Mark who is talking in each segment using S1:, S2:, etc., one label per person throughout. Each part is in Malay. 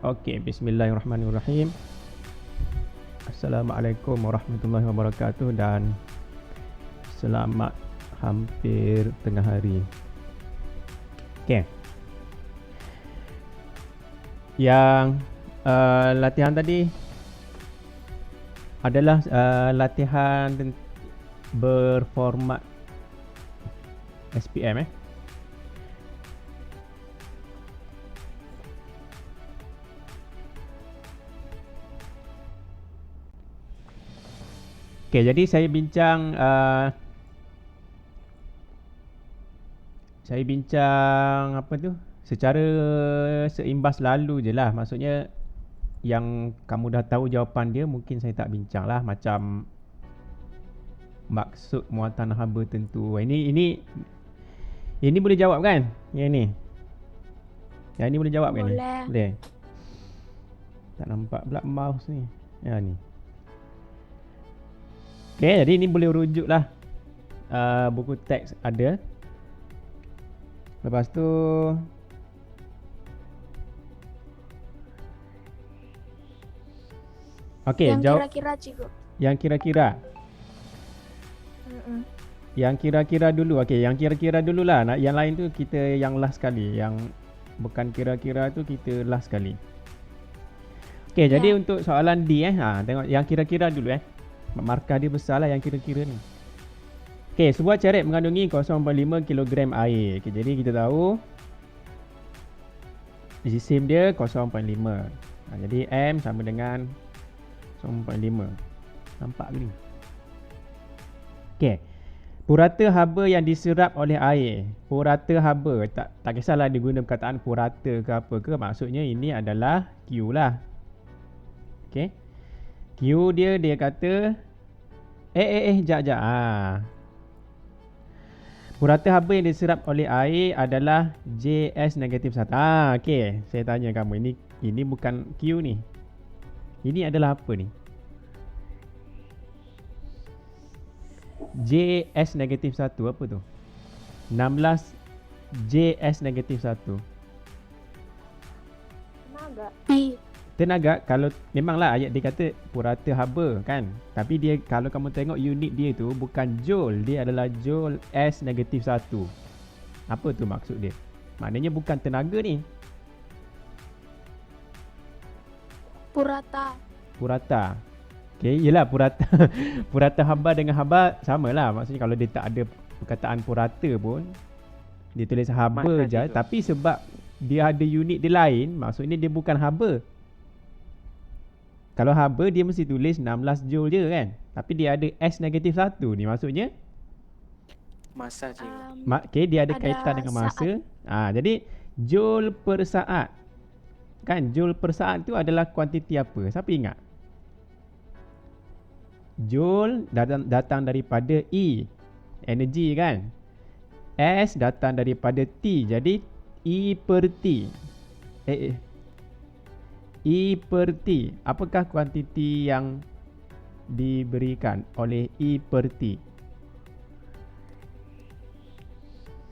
S1: Okey, bismillahirrahmanirrahim. Assalamualaikum warahmatullahi wabarakatuh dan selamat hampir tengah hari. Okey. Yang latihan tadi adalah latihan berformat SPM Okey, jadi saya bincang apa tu? Secara seimbas lalu je lah. Maksudnya yang kamu dah tahu jawapan dia mungkin saya tak bincang lah, macam maksud muatan haba tentu. Ini boleh jawab kan? Yang ni. Yang ni boleh jawab kan ni? Boleh. Tak nampak pula mouse ni. Yang ni. Okey, jadi ni boleh rujuk lah. Buku teks ada. Lepas tu okey,
S2: yang
S1: jawab
S2: kira-kira cikgu.
S1: yang kira-kira. Yang kira-kira dulu. Okey, yang kira-kira dululah. Yang lain tu kita yang last sekali. Yang bukan kira-kira tu kita last sekali. Okey, jadi untuk soalan D tengok yang kira-kira dulu markah dia besar lah yang kira-kira ni. Okey, sebuah ceret mengandungi 0.5 kg air. Okey, jadi kita tahu jisim dia 0.5. Jadi M sama dengan 0.5. Nampak ke ni? Okey. Purata haba yang diserap oleh air. Purata haba, tak kisahlah diguna perkataan purata ke apa ke, maksudnya ini adalah Q lah. Okey. Q dia kata jap. Purata haba yang diserap oleh air adalah JS negatif 1. Okey, saya tanya kamu, ini bukan Q ni. Ini adalah apa ni? JS negatif 1 apa tu? 16 JS negatif 1.
S2: Tenaga.
S1: Tenaga, kalau memanglah ayat dia kata purata haba kan. Tapi dia, kalau kamu tengok unit dia tu bukan joule, dia adalah joule S negatif 1. Apa tu maksud dia? Maknanya bukan tenaga ni. Purata. Okey, yelah purata. Purata haba dengan haba samalah. Maksudnya kalau dia tak ada perkataan purata pun, dia tulis haba je. Tapi sebab dia ada unit dia lain, maksudnya dia bukan haba. Kalau haba dia mesti tulis 16 joule je kan. Tapi dia ada S negatif 1 ni, maksudnya
S3: masa je.
S1: Okey, dia ada kaitan dengan masa. Jadi joule per saat. Kan joule per saat tu adalah kuantiti apa? Siapa ingat? Joule datang daripada E, energi kan. S datang daripada T, jadi E per T. E per T. Apakah kuantiti yang diberikan oleh E per T?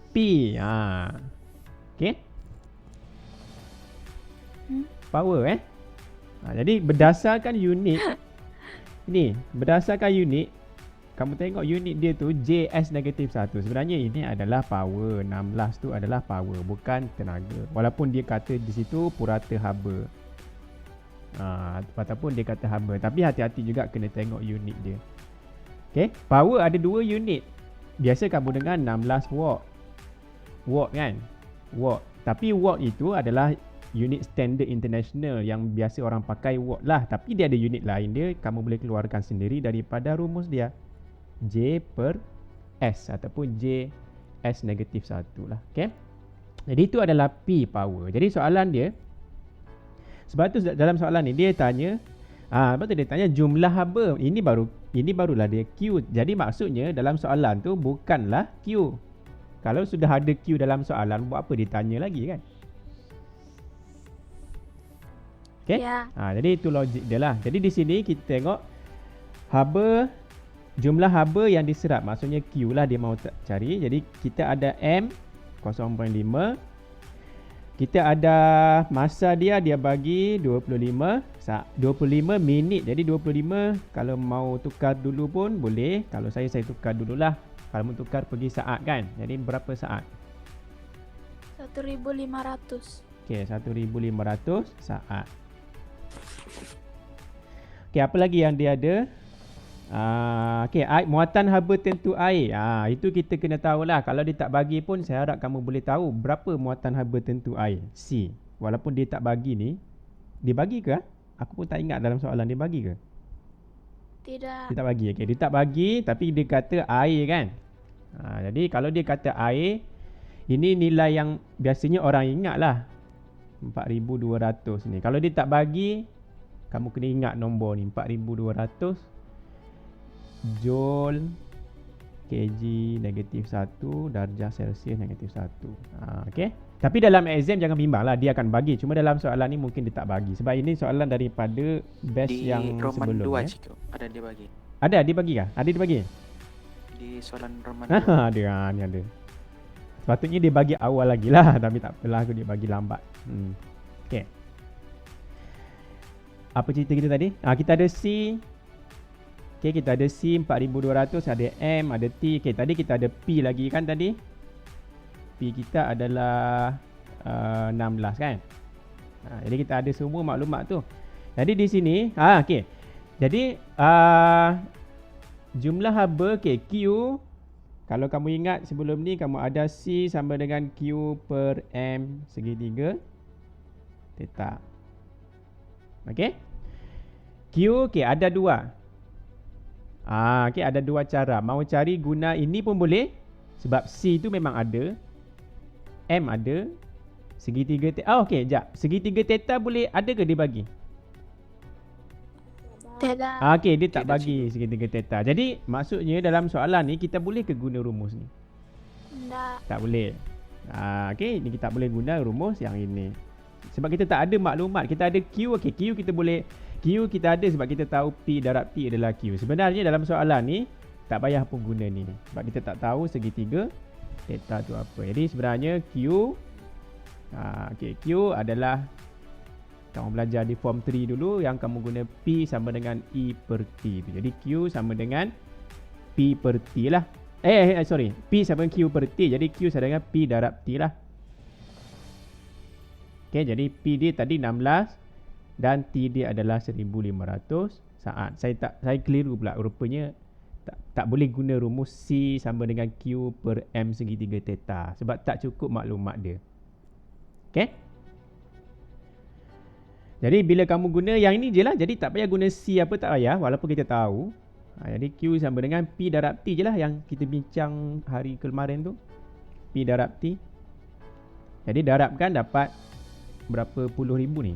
S1: P. Okey. Power jadi berdasarkan unit ni, kamu tengok unit dia tu JS negatif 1. Sebenarnya ini adalah power. 16 tu adalah power, bukan tenaga. Walaupun dia kata di situ purata haba. Ataupun dia kata haba, tapi hati-hati juga kena tengok unit dia. Okey, power ada 2 unit. Biasa kamu dengar 16 watt. Watt kan? Watt. Tapi watt itu adalah unit standard international yang biasa orang pakai watt lah. Tapi dia ada unit lain dia, kamu boleh keluarkan sendiri daripada rumus dia. J per S ataupun J S negatif 1 lah. Okay. Jadi itu adalah P power. Jadi soalan dia, sebab tu dalam soalan ni dia tanya, lepas tu dia tanya jumlah haba. Ini barulah dia Q. Jadi maksudnya dalam soalan tu bukanlah Q. Kalau sudah ada Q dalam soalan, buat apa dia tanya lagi kan? Okay? Jadi itu logik dia lah. Jadi di sini kita tengok haba, jumlah haba yang diserap, maksudnya Q lah dia mau cari. Jadi kita ada M 0.5. kita ada masa dia bagi 25 minit. Jadi 25 kalau mau tukar dulu pun boleh. Kalau saya tukar dululah. Kalau mau tukar pergi saat kan. Jadi berapa saat?
S2: 1.500.
S1: Okey, 1,500 saat. Okey, apa lagi yang dia ada? Okey, muatan haba tentu air. Itu kita kena tahulah. Kalau dia tak bagi pun saya harap kamu boleh tahu berapa muatan haba tentu air. C. Walaupun dia tak bagi ni, dia bagi ke? Aku pun tak ingat dalam soalan dia bagi ke?
S2: Tidak.
S1: Dia tak bagi. Okey, dia tak bagi tapi dia kata air kan. Jadi kalau dia kata air, ini nilai yang biasanya orang ingat lah. 4,200 ni. Kalau dia tak bagi, kamu kena ingat nombor ni. 4,200 Joule kg -1 darjah Celsius -1. Okey. Tapi dalam exam jangan bimbang lah, dia akan bagi. Cuma dalam soalan ni mungkin dia tak bagi. Sebab ini soalan daripada batch
S3: Di
S1: yang
S3: Roman
S1: sebelum
S3: 2
S1: ya.
S3: cikgu, ada dia bagi.
S1: Ada dia bagi kah? Ada dia bagi?
S3: Di soalan Roman 2.
S1: Ada, ni ada. Sepatutnya dia bagi awal lagi lah. Tapi tak apalah, aku dia bagi lambat. Okey. Apa cerita kita tadi? Kita ada C. Okey, kita ada C 4,200, ada M, ada T. Okey, tadi kita ada P lagi kan tadi? P kita adalah 16 kan? Jadi kita ada semua maklumat tu. Jadi di sini, okey. Jadi jumlah haba, okey, Q. Kalau kamu ingat sebelum ni kamu ada C sama dengan Q per M segitiga theta. Okey? Q, okey, ada dua. Okey, ada dua cara. Mau cari guna ini pun boleh. Sebab C tu memang ada. M ada. Segitiga theta. Okey, jap. Segitiga theta boleh ada ke dia bagi?
S2: Tidak.
S1: Okey, dia tak
S3: Tidak,
S1: bagi segitiga theta. Jadi, maksudnya dalam soalan ni kita boleh ke guna rumus ni?
S2: Tidak.
S1: Tak boleh. Okey, ni kita tak boleh guna rumus yang ini. Sebab kita tak ada maklumat. Kita ada Q. Okey, Q kita boleh. Q kita ada sebab kita tahu P darab T adalah Q. Sebenarnya dalam soalan ni tak payah pun guna ni. Sebab kita tak tahu segitiga theta tu apa. Jadi sebenarnya Q okey, Q adalah kamu belajar di form 3 dulu yang kamu guna P sama dengan E per T tu. Jadi Q sama dengan P per T lah. Sorry. P sama dengan Q per T. Jadi Q sama dengan P darab T lah. Okey, jadi P dia tadi 16 dan T dia adalah 1,500 saat. Saya keliru pula. Rupanya tak boleh guna rumus C sama dengan Q per M segitiga theta sebab tak cukup maklumat dia. Okey? Jadi bila kamu guna yang ini je lah. Jadi tak payah guna C apa, tak payah walaupun kita tahu. Jadi Q sama dengan P darab T je lah yang kita bincang hari kemarin tu. P darab T. Jadi darabkan dapat berapa puluh ribu ni?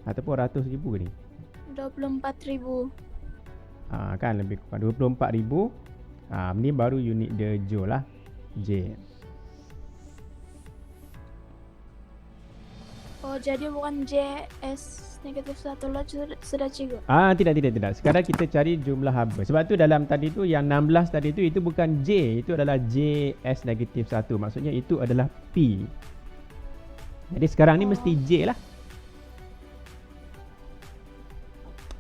S1: Ataupun ratus ribu ke ni?
S2: 24.000.
S1: Kan lebih kurang 24,000. Ni baru unit dia Joule lah. J.
S2: Oh, jadi bukan JS -1 lah sudah cikgu.
S1: Tidak. Sekarang kita cari jumlah haba. Sebab tu dalam tadi tu yang 16 tadi tu itu bukan J, itu adalah JS -1. Maksudnya itu adalah P. Jadi sekarang ni mesti J lah.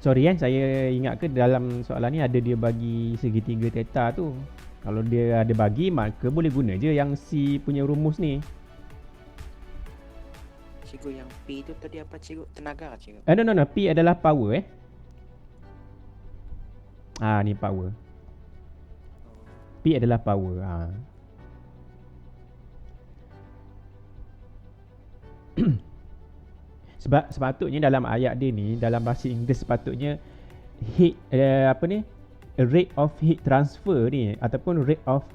S1: Sorry saya ingat ke dalam soalan ni ada dia bagi segitiga theta tu. Kalau dia ada bagi maka boleh guna je yang C punya rumus ni.
S3: Cikgu yang P tu tadi apa cikgu? Tenaga cikgu?
S1: No. P adalah power ni power. P adalah power. Sebab sepatutnya dalam ayat dia ni dalam bahasa Inggeris sepatutnya heat rate of heat transfer ni ataupun rate of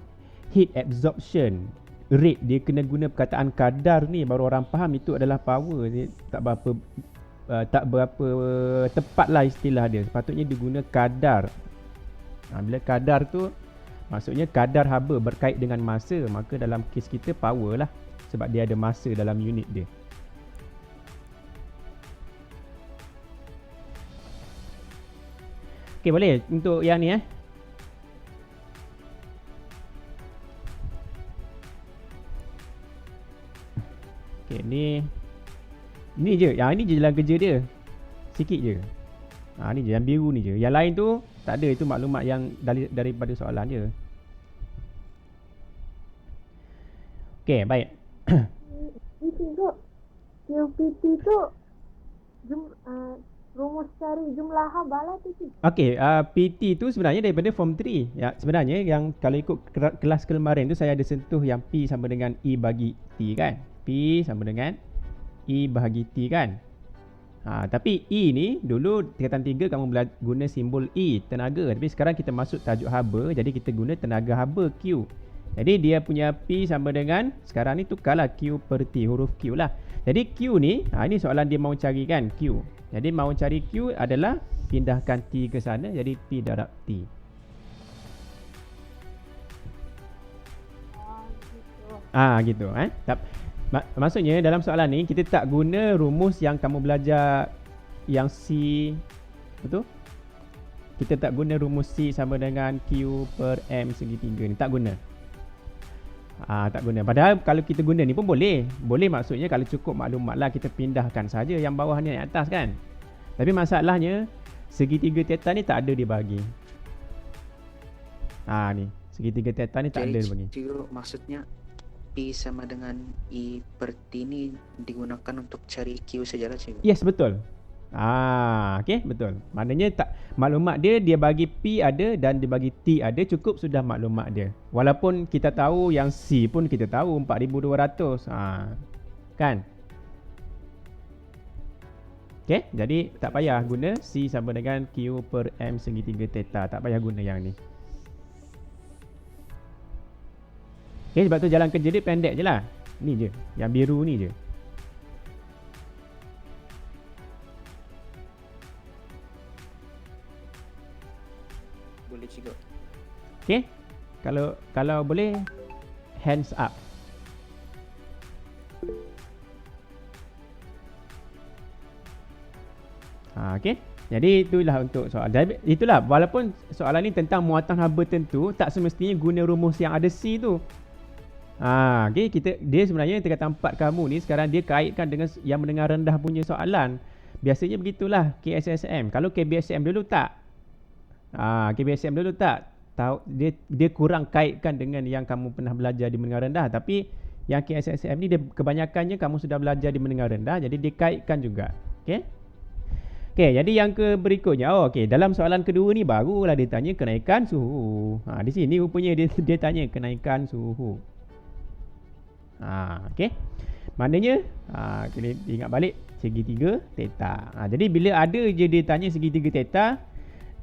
S1: heat absorption rate, dia kena guna perkataan kadar ni baru orang faham itu adalah power. Dia tak berapa tepat lah istilah dia. Sepatutnya dia guna kadar. Bila kadar tu maksudnya kadar haba berkait dengan masa, maka dalam kes kita power lah sebab dia ada masa dalam unit dia. Okey, boleh untuk yang ni Okey, ni ni je. Yang ni je jalan kerja dia. Sikit je. Ni je, yang biru ni je. Yang lain tu tak ada, itu maklumat yang daripada soalan je. Okey, baik.
S4: PT tu, QPT tu rumus cari jumlah haba lah tu.
S1: Okey, PT tu sebenarnya daripada form 3. Ya, sebenarnya yang kalau ikut kelas kemarin tu saya ada sentuh yang P sama dengan E bagi T kan. P sama dengan E bahagi T kan. Tapi E ni dulu tingkatan 3 kamu guna simbol E, tenaga. Tapi sekarang kita masuk tajuk haba, jadi kita guna tenaga haba Q. Jadi dia punya P sama dengan, sekarang ni tukarlah Q per T, huruf Q lah. Jadi Q ni, ini soalan dia mau cari kan, Q. Jadi mau cari Q adalah pindahkan T ke sana, jadi P darab T. Gitu. Maksudnya dalam soalan ni kita tak guna rumus yang kamu belajar yang C, betul? Kita tak guna rumus C sama dengan Q per M segitiga ni, tak guna. Tak guna. Padahal kalau kita guna ni pun boleh. Boleh maksudnya kalau cukup maklumat lah kita pindahkan saja yang bawah ni naik atas kan. Tapi masalahnya segitiga theta ni tak ada dia bagi. Ni segitiga theta ni tak ada dia bagi.
S3: Jadi maksudnya P sama dengan E per T ni digunakan untuk cari Q sajalah cikgu.
S1: Yes, betul. Okey, betul. Maknanya tak, maklumat dia bagi P ada dan dia bagi T ada, cukup sudah maklumat dia. Walaupun kita tahu yang C pun kita tahu 4200. Kan? Okey, jadi tak payah guna C sama dengan Q per M segitiga theta. Tak payah guna yang ni. Okey, sebab tu jalan kerja dia pendek je lah. Ni je, yang biru ni je.
S3: Boleh cikgu.
S1: Okey. Kalau boleh hands up. Okey. Jadi itulah untuk soal. Itulah, walaupun soalan ni tentang muatan haba tentu, tak semestinya guna rumus yang ada C tu. Okey, dia sebenarnya tingkatan 4 kamu ni sekarang dia kaitkan dengan yang menengah rendah punya soalan. Biasanya begitulah KSSM. Kalau KBSM dulu tak. KBSM dulu tak. Tahu dia kurang kaitkan dengan yang kamu pernah belajar di menengah rendah, tapi yang KSSM ni dia kebanyakannya kamu sudah belajar di menengah rendah, jadi dia kaitkan juga. Okey. Okey, jadi yang berikutnya, dalam soalan kedua ni barulah dia tanya kenaikan suhu. Di sini rupanya dia tanya kenaikan suhu. Okey. Maknanya kita ingat balik segitiga theta. Jadi bila ada je dia tanya segitiga theta,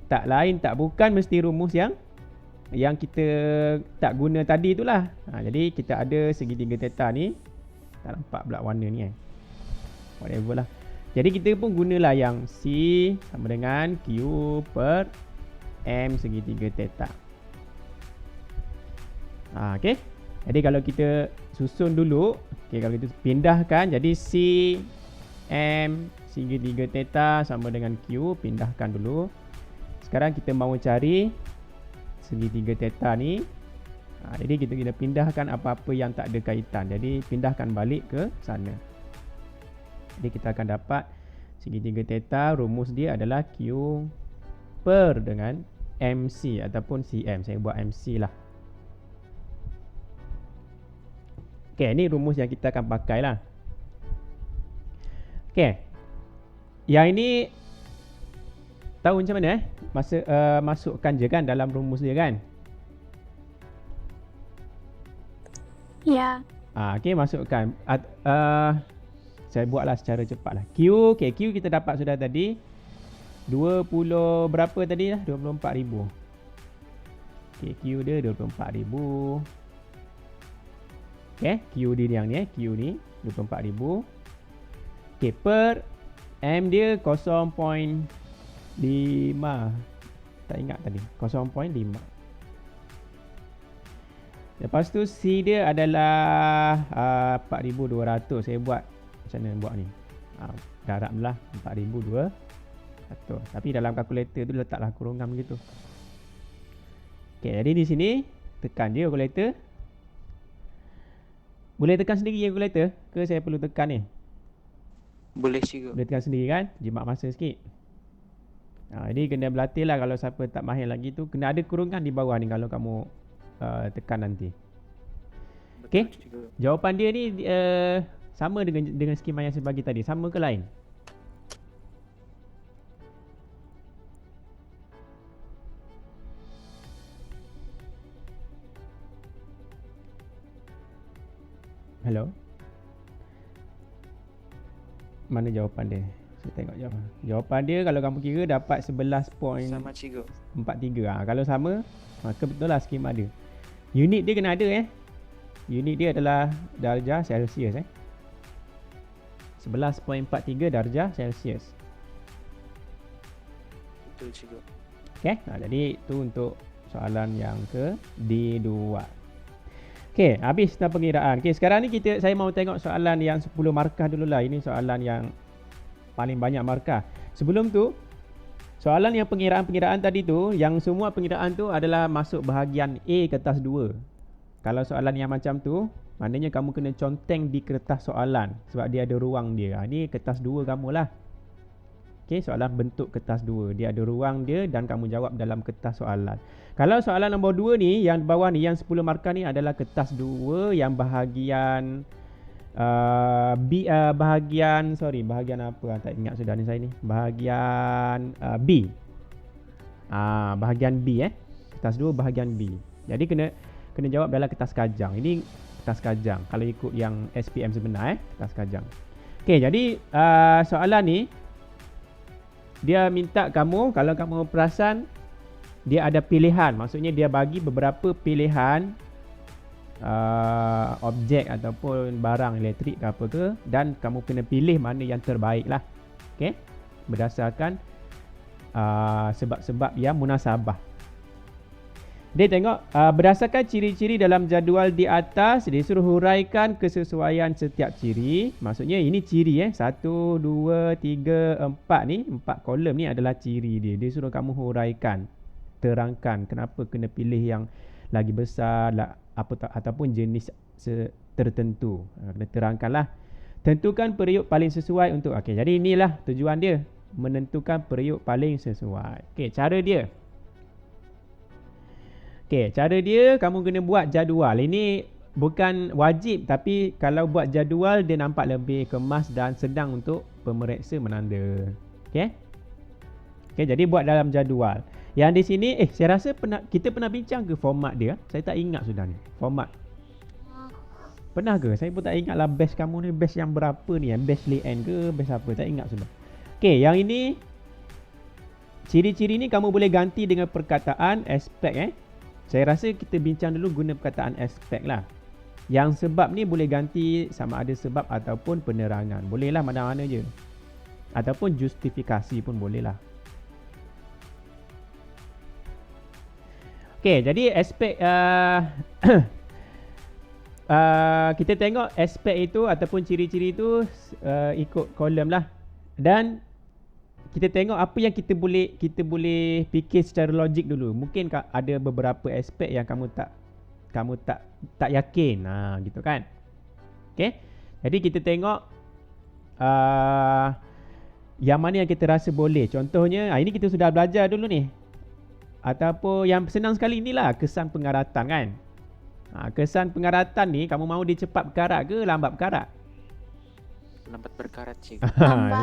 S1: tak lain tak bukan mesti rumus yang kita tak guna tadi itulah. Jadi kita ada segitiga theta ni. Tak nampak pula warna ni whatever lah. Jadi kita pun gunalah yang C sama dengan Q per M segitiga theta. Okey. Jadi kalau kita susun dulu, kalau kita pindahkan, jadi C M segitiga theta sama dengan Q, pindahkan dulu. Sekarang kita mahu cari segitiga theta ni. Jadi kita kena pindahkan apa-apa yang tak ada kaitan. Jadi pindahkan balik ke sana. Jadi kita akan dapat segitiga theta, rumus dia adalah Q per dengan MC ataupun CM. Saya buat MC lah. Okey, ni rumus yang kita akan pakai lah. Okey. Yang ini tahu macam mana masukkan je kan dalam rumus dia kan?
S2: Ya.
S1: Okey, masukkan. Saya buatlah secara cepat lah. Q kita dapat sudah tadi 20 berapa tadi lah? 24,000. Okey, Q dia 24,000. Okey, Q dia yang ni Q ni 24,000. Okey, per M dia 0.5. Tak ingat tadi. 0.5. Lepas tu C dia adalah 4,200. Saya buat macam mana buat ni. Darablah 4,200. Tapi dalam kalkulator tu letaklah kurungan begitu. Okey, jadi di sini tekan je kalkulator. Boleh tekan sendiri kalkulator ke saya perlu tekan ni?
S3: Boleh cikgu.
S1: Boleh tekan sendiri kan? Jimat masa sikit. Ini kena berlatih lah. Kalau siapa tak mahir lagi tu, kena ada kurungan di bawah ni kalau kamu tekan nanti. Okey.
S3: Betul cikgu.
S1: Jawapan dia ni sama dengan skema yang saya bagi tadi. Sama ke lain? Hello? Mana jawapan dia? Saya tengok jawapan. Jawapan dia kalau kamu kira dapat 11.43.
S3: Sama cikgu.
S1: Kalau sama, maka betul lah skema dia. Unit dia kena ada Unit dia adalah darjah Celsius 11.43 darjah Celsius.
S3: Betul cikgu.
S1: Okey, jadi itu untuk soalan yang ke D2. Okey, habis dah pengiraan. Okey, sekarang ni saya mau tengok soalan yang 10 markah dululah. Ini soalan yang paling banyak markah. Sebelum tu, soalan yang pengiraan-pengiraan tadi tu, yang semua pengiraan tu adalah masuk bahagian A kertas 2. Kalau soalan yang macam tu, maknanya kamu kena conteng di kertas soalan sebab dia ada ruang dia. Ini kertas 2 kamu lah. Okey, soalan bentuk kertas 2. Dia ada ruang dia dan kamu jawab dalam kertas soalan. Kalau soalan nombor 2 ni, yang bawah ni, yang 10 markah ni adalah kertas 2 yang bahagian bahagian apa? Tak ingat sudah ni saya ni. Bahagian B. Bahagian B Kertas 2 bahagian B. Jadi kena jawab dalam kertas kajang. Ini kertas kajang kalau ikut yang SPM sebenar kertas kajang. Okey, jadi soalan ni dia minta kamu, kalau kamu perasan, dia ada pilihan. Maksudnya dia bagi beberapa pilihan objek ataupun barang elektrik ke apa ke, dan kamu kena pilih mana yang terbaik lah. Okey, berdasarkan sebab-sebab yang munasabah. Dia tengok berdasarkan ciri-ciri dalam jadual di atas, dia suruh huraikan kesesuaian setiap ciri. Maksudnya ini ciri 1, 2, 3, 4 ni, 4 kolom ni adalah ciri dia. Dia suruh kamu huraikan, terangkan kenapa kena pilih yang lagi besar ataupun jenis tertentu. Kena terangkanlah. Tentukan periuk paling sesuai untuk. Okey, jadi inilah tujuan dia, menentukan periuk paling sesuai. Okey, cara dia. Cara dia kamu kena buat jadual. Ini bukan wajib, tapi kalau buat jadual dia nampak lebih kemas dan senang untuk pemeriksa menanda. Okey, jadi buat dalam jadual. Yang di sini saya rasa kita pernah bincang ke format dia? Saya tak ingat sudah ni. Format. Pernah ke? Saya pun tak ingat lah batch kamu ni batch yang berapa ni, batch Lian ke batch apa, tak ingat sudah. Okey, yang ini ciri-ciri ni kamu boleh ganti dengan perkataan aspek Saya rasa kita bincang dulu guna perkataan aspek lah. Yang sebab ni boleh ganti sama ada sebab ataupun penerangan. Boleh lah mana-mana je. Ataupun justifikasi pun boleh lah. Okey, jadi aspek kita tengok aspek itu ataupun ciri-ciri itu ikut kolom lah. Dan kita tengok apa yang kita boleh fikir secara logik dulu. Mungkin ada beberapa aspek yang kamu tak yakin. Gitu kan. Okey. Jadi kita tengok yang mana yang kita rasa boleh. Contohnya, ini kita sudah belajar dulu ni. Ataupun yang senang sekali inilah kesan pengaratan kan. Kesan pengaratan ni kamu mahu dia cepat berkarat ke lambat berkarat?
S3: Lambat berkarat cikgu.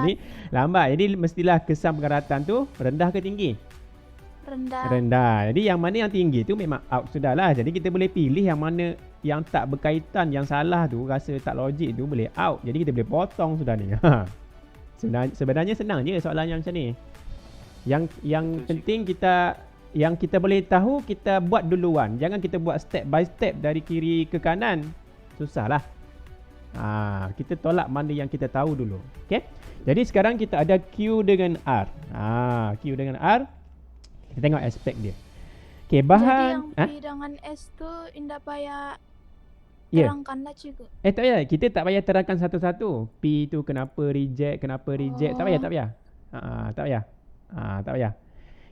S1: Ini lambat. Jadi mestilah kesan pengaratan tu rendah ke tinggi? Rendah. Jadi yang mana yang tinggi tu memang out sudah lah. Jadi kita boleh pilih yang mana yang tak berkaitan, yang salah tu, rasa tak logik tu boleh out. Jadi kita boleh potong sudah ni. Sebenarnya senang je soalan yang macam ni. Yang penting yang kita boleh tahu, kita buat duluan. Jangan kita buat step by step dari kiri ke kanan. Susah lah. Kita tolak mana yang kita tahu dulu. Okay. Jadi sekarang kita ada Q dengan R. Q dengan R. Kita tengok aspek dia. Okay, bahan.
S2: Jadi yang P dengan S tu indah payah terangkan lah cikgu.
S1: Tak payah. Kita tak payah terangkan satu-satu. P tu kenapa reject. Tak payah. Tak payah.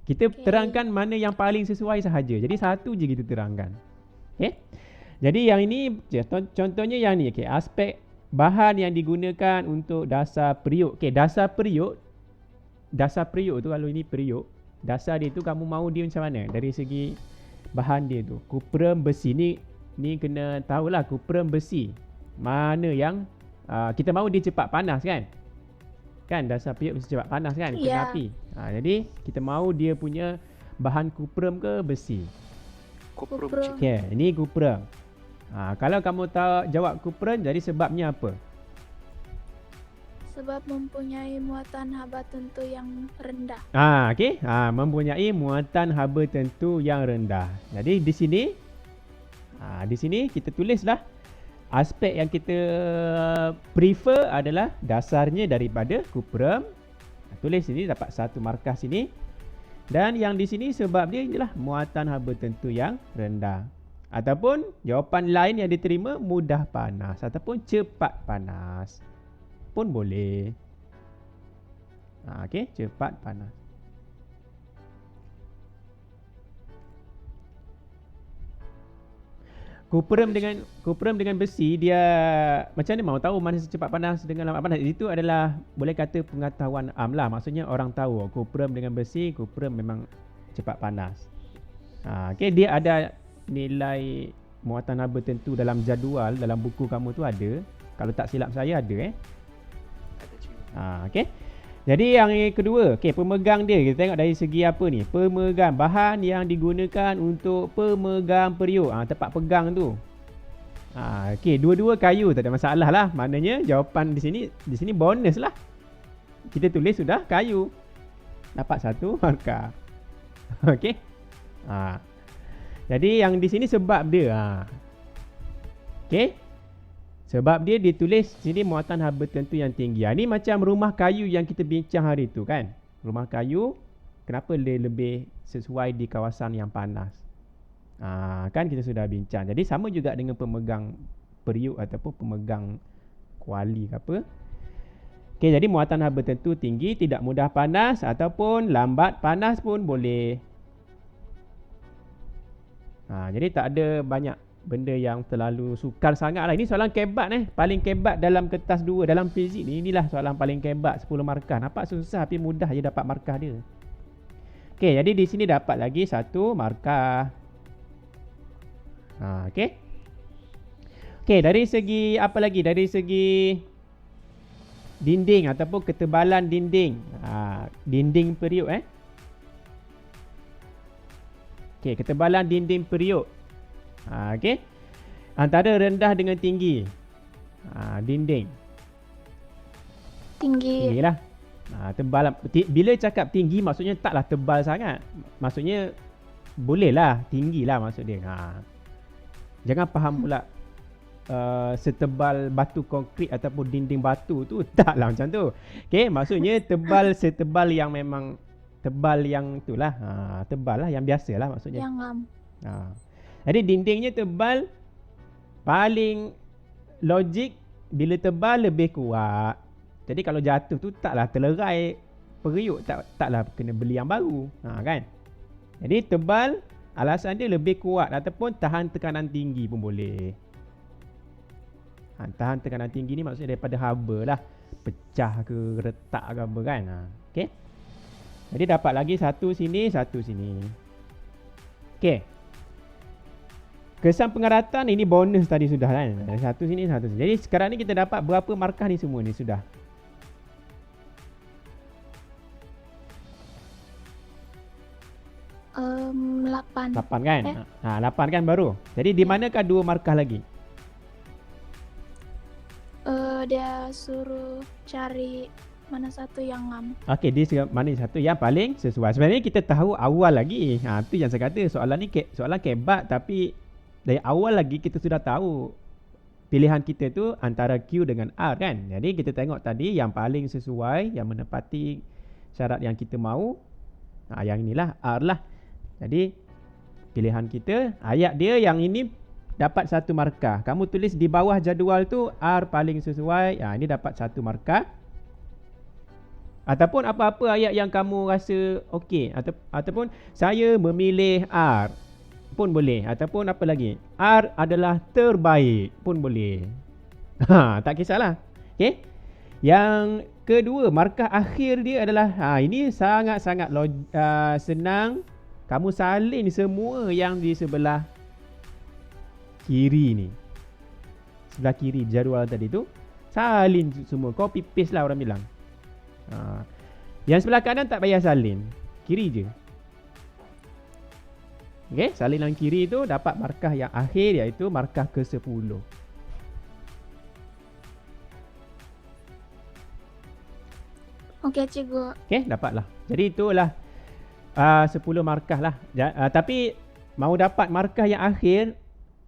S1: Kita terangkan mana yang paling sesuai sahaja. Jadi satu je kita terangkan. Okay. Jadi yang ini contohnya yang ni. Okay. Aspek bahan yang digunakan untuk dasar periuk. Okey, dasar periuk tu kalau ini periuk, dasar dia tu kamu mahu dia macam mana? Dari segi bahan dia tu. Kuprum besi ni kena tahulah kuprum besi. Mana yang kita mahu dia cepat panas kan? Kan dasar periuk mesti cepat panas kan? Kena
S2: Ya.
S1: api. Jadi kita mahu dia punya bahan kuprum ke besi?
S3: Kuprum,
S2: Kuprum.
S3: Cik.
S1: Okey, ini kuprum. Kalau kamu tahu jawab kuprum, jadi sebabnya apa?
S2: Sebab mempunyai muatan haba tentu yang rendah.
S1: Okey. Mempunyai muatan haba tentu yang rendah. Jadi di sini kita tulislah aspek yang kita prefer adalah dasarnya daripada kuprum. Tulis sini dapat 1 markah sini. Dan yang di sini sebab dia ialah muatan haba tentu yang rendah. Ataupun jawapan lain yang diterima mudah panas ataupun cepat panas pun boleh. Okey, cepat panas. Kuprum dengan besi dia macam mana mau tahu mana secepat panas dengan lambat panas? Itu adalah boleh kata pengetahuan am lah. Maksudnya orang tahu kuprum dengan besi, kuprum memang cepat panas. Okey, dia ada nilai muatan haba tentu dalam jadual dalam buku kamu tu ada. Kalau tak silap saya ada
S3: Ada, Cik.
S1: Okey. Jadi yang kedua, okey, pemegang dia kita tengok dari segi apa ni? Pemegang, bahan yang digunakan untuk pemegang periuk. Tempat pegang tu. Okey, dua-dua kayu tak ada masalah lah. Maknanya jawapan di sini bonus lah. Kita tulis sudah kayu. Dapat 1 markah. Okey. Jadi yang di sini sebab dia. Okey. Sebab dia ditulis sini muatan haba tentu yang tinggi. Ini macam rumah kayu yang kita bincang hari tu kan. Rumah kayu kenapa dia lebih sesuai di kawasan yang panas. Kan kita sudah bincang. Jadi sama juga dengan pemegang periuk ataupun pemegang kuali ke apa. Okey, jadi muatan haba tentu tinggi, tidak mudah panas ataupun lambat panas pun boleh. Jadi tak ada banyak benda yang terlalu sukar sangat lah. Ini soalan kebat paling kebat dalam kertas 2 dalam fizik ni. Inilah soalan paling kebat 10 markah. Nampak susah tapi mudah je dapat markah dia. Okey, jadi di sini dapat lagi 1 markah. Okey. Okey, dari segi apa lagi? Dari segi dinding ataupun ketebalan dinding. Dinding periuk Okey, ketebalan dinding periuk. Okey. Antara rendah dengan tinggi. Dinding.
S2: Tinggi.
S1: Tinggilah. Tebal. Bila cakap tinggi maksudnya taklah tebal sangat. Maksudnya bolehlah tinggilah maksud dia. Jangan faham pula setebal batu konkrit ataupun dinding batu tu. Taklah macam tu. Okey, maksudnya tebal setebal yang memang tebal yang itulah. Tebal lah yang biasalah maksudnya.
S2: Yang ngam.
S1: Jadi dindingnya tebal, paling logik bila tebal lebih kuat. Jadi kalau jatuh tu taklah terlerai periuk, taklah kena beli yang baru. Kan? Jadi tebal alasan dia lebih kuat ataupun tahan tekanan tinggi pun boleh. Tahan tekanan tinggi ni maksudnya daripada haba lah. Pecah ke retak ke apa kan. Okey. Jadi dapat lagi 1 sini, 1 sini. Okey. Kesan pengaratan ini bonus tadi sudah kan. 1 sini, 1 sini. Jadi sekarang ni kita dapat berapa markah ni semua ni sudah?
S2: 8.
S1: 8 kan? 8 kan baru. Jadi di manakah 2 markah lagi?
S2: Dia suruh cari mana satu yang ngam.
S1: Okey, dia mana satu yang paling sesuai. Sebenarnya kita tahu awal lagi. Tu yang saya kata soalan ni soalan kebat tapi dari awal lagi kita sudah tahu pilihan kita tu antara Q dengan R kan. Jadi kita tengok tadi yang paling sesuai, yang menepati syarat yang kita mahu. Yang inilah R lah. Jadi pilihan kita, ayat dia yang ini dapat 1 markah. Kamu tulis di bawah jadual tu R paling sesuai. Ini dapat 1 markah. Ataupun apa-apa ayat yang kamu rasa okey, ataupun saya memilih R pun boleh. Ataupun apa lagi? R adalah terbaik pun boleh. Tak kisahlah. Okey. Yang kedua, markah akhir dia adalah ini sangat-sangat senang. Kamu salin semua yang di sebelah kiri ni. Sebelah kiri jadual tadi tu, salin semua. Copy paste lah orang bilang. Yang sebelah kanan tak payah salin. Kiri je. Okey, salin yang kiri tu dapat markah yang akhir, iaitu markah ke-10.
S2: Okey, cikgu.
S1: Okey, dapatlah. Jadi itulah 10 markah lah. Tapi mau dapat markah yang akhir,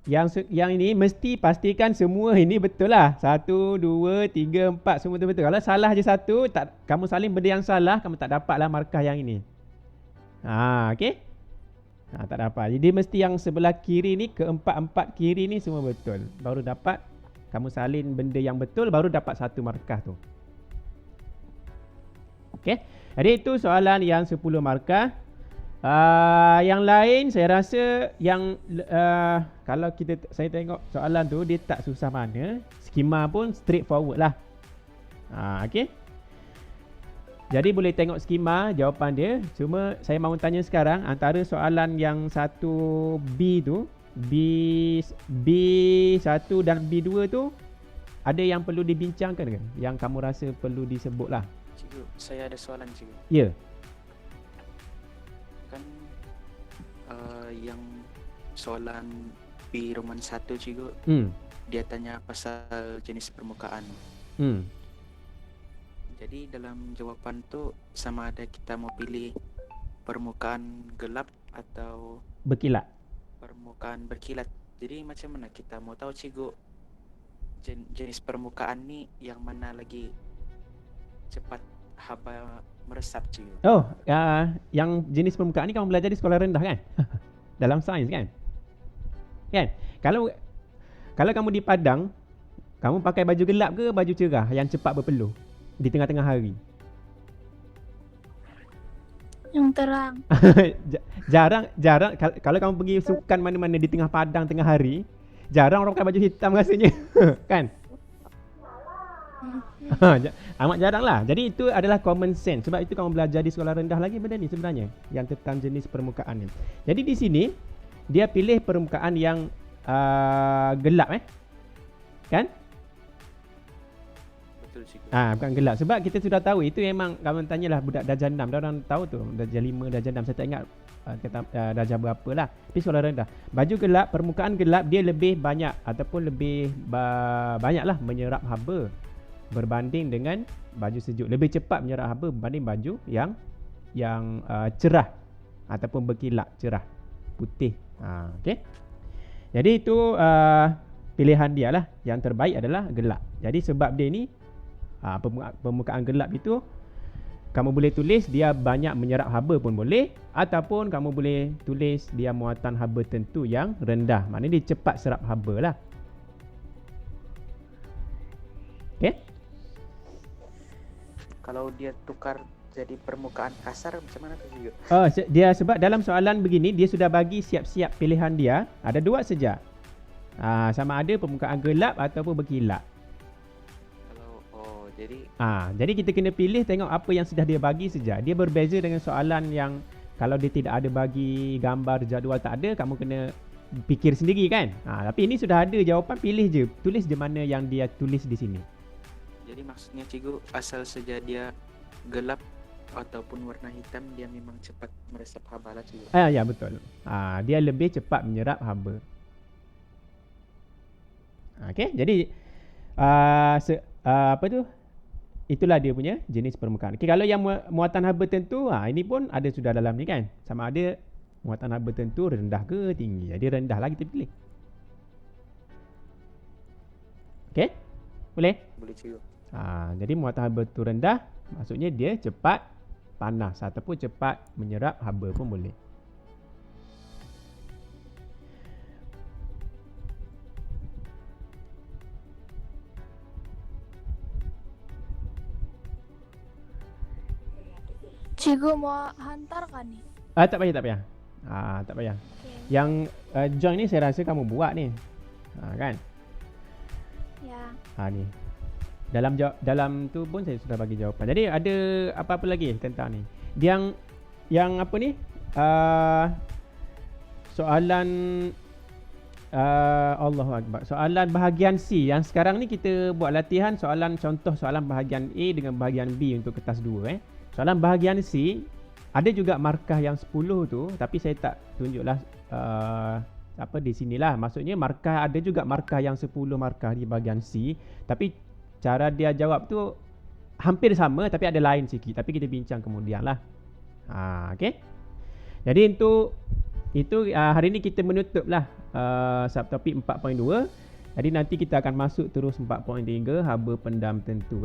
S1: yang ini mesti pastikan semua ini betul lah. 1, 2, 3, 4 semua betul-betul. Kalau salah je satu, kamu salin benda yang salah, kamu tak dapatlah markah yang ini. Okey. Tak dapat. Jadi mesti yang sebelah kiri ni, keempat-empat kiri ni semua betul. Baru dapat, kamu salin benda yang betul, baru dapat satu markah tu. Okey. Jadi itu soalan yang 10 markah. Yang lain saya rasa yang kalau saya tengok soalan tu, dia tak susah mana. Skema pun straightforward lah. Okey. Jadi boleh tengok skema jawapan dia. Cuma saya mahu tanya sekarang, antara soalan yang 1B tu, B1 dan B2 tu, ada yang perlu dibincangkan ke? Yang kamu rasa perlu disebut lah.
S3: Cikgu, saya ada soalan cikgu.
S1: Ya.
S3: Kan yang soalan B Roman 1 cikgu, dia tanya pasal jenis permukaan. Jadi dalam jawapan tu sama ada kita mau pilih permukaan gelap atau
S1: Berkilat.
S3: permukaan berkilat. Jadi macam mana kita mau tahu cikgu jenis permukaan ni yang mana lagi cepat haba meresap cikgu?
S1: Yang jenis permukaan ni kamu belajar di sekolah rendah kan? Dalam sains kan? Kan? Kalau kamu di padang, kamu pakai baju gelap ke baju cerah yang cepat berpeluh di tengah-tengah hari?
S2: Yang terang.
S1: Jarang kalau kamu pergi sukan mana-mana di tengah padang tengah hari, jarang orang pakai baju hitam rasanya. Kan? Amat jarang lah. Jadi itu adalah common sense. Sebab itu kamu belajar di sekolah rendah lagi benda ni sebenarnya, yang tentang jenis permukaan ni. Jadi di sini dia pilih permukaan yang gelap kan?
S3: Betul cikgu.
S1: Bukan gelap. Sebab kita sudah tahu itu memang, kamu tanyalah budak darjah 6, dia orang tahu tu, darjah 5, darjah 6, saya tak ingat darjah berapa lah. Tapi sekolah rendah, baju gelap, permukaan gelap dia lebih banyak ataupun lebih banyak lah menyerap haba berbanding dengan baju sejuk. Lebih cepat menyerap haba berbanding baju yang cerah ataupun berkilat cerah, putih. Okey. Jadi itu pilihan dia lah. Yang terbaik adalah gelap. Jadi sebab dia ni permukaan gelap itu, kamu boleh tulis dia banyak menyerap haba pun boleh, ataupun kamu boleh tulis dia muatan haba tentu yang rendah. Maknanya dia cepat serap haba lah. Okey.
S3: Kalau dia tukar jadi permukaan kasar macam mana tu cikgu?
S1: Dia sebab dalam soalan begini dia sudah bagi siap-siap pilihan dia, ada dua saja. Sama ada permukaan gelap ataupun berkilat. Jadi kita kena pilih, tengok apa yang sudah dia bagi saja. Dia berbeza dengan soalan yang kalau dia tidak ada bagi gambar jadual, tak ada, kamu kena fikir sendiri kan. Tapi ini sudah ada jawapan, pilih je, tulis je mana yang dia tulis di sini.
S3: Jadi maksudnya cikgu, asal saja dia gelap ataupun warna hitam, dia memang cepat meresap haba lah cikgu.
S1: Ya betul. Dia lebih cepat menyerap haba. Okey, jadi apa tu? Itulah dia punya jenis permukaan. Okey, kalau yang muatan haba tentu, ini pun ada sudah dalam ni kan. Sama ada muatan haba tentu rendah ke tinggi. Jadi rendah lah kita pilih. Okey? Boleh?
S3: Boleh cikgu.
S1: Jadi muatan haba tu rendah, maksudnya dia cepat panas ataupun cepat menyerap haba pun boleh.
S2: Cikgu mau hantar kan ni?
S1: Tak payah. Tak payah.
S2: Okay.
S1: Yang join ni saya rasa kamu buat ni. Kan?
S2: Ya.
S1: Ni. Dalam tu pun saya sudah bagi jawapan. Jadi ada apa-apa lagi tentang ni? Yang apa ni? Soalan Allahu Akbar. Soalan bahagian C. Yang sekarang ni kita buat latihan contoh soalan bahagian A dengan bahagian B untuk kertas 2 Soalan bahagian C ada juga markah yang 10 tu, tapi saya tak tunjuklah di sinilah. Maksudnya ada juga markah yang 10 markah di bahagian C, tapi cara dia jawab tu hampir sama tapi ada lain sikit. Tapi kita bincang kemudian lah. Okey. Jadi itu hari ni kita menutup lah subtopik 4.2. Jadi nanti kita akan masuk terus 4.3 haba pendam tentu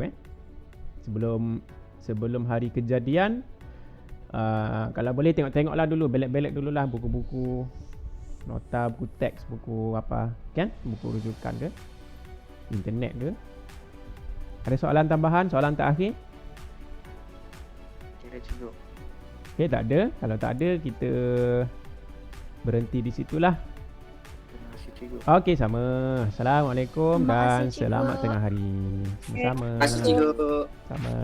S1: sebelum hari kejadian. Kalau boleh tengok-tengoklah dulu, belek-belek dululah buku-buku nota, buku teks, buku apa kan, buku rujukan ke, internet ke. Ada soalan tambahan, soalan terakhir?
S3: Kira cikgu.
S1: Okay, tak ada. Kalau tak ada, kita berhenti di situlah.
S3: Terima kasih cikgu.
S1: Okey, sama. Assalamualaikum
S2: Terima
S1: dan
S2: kasih, cikgu.
S1: selamat tengah hari. Sama-sama.
S5: Terima kasih cikgu.
S1: Sama.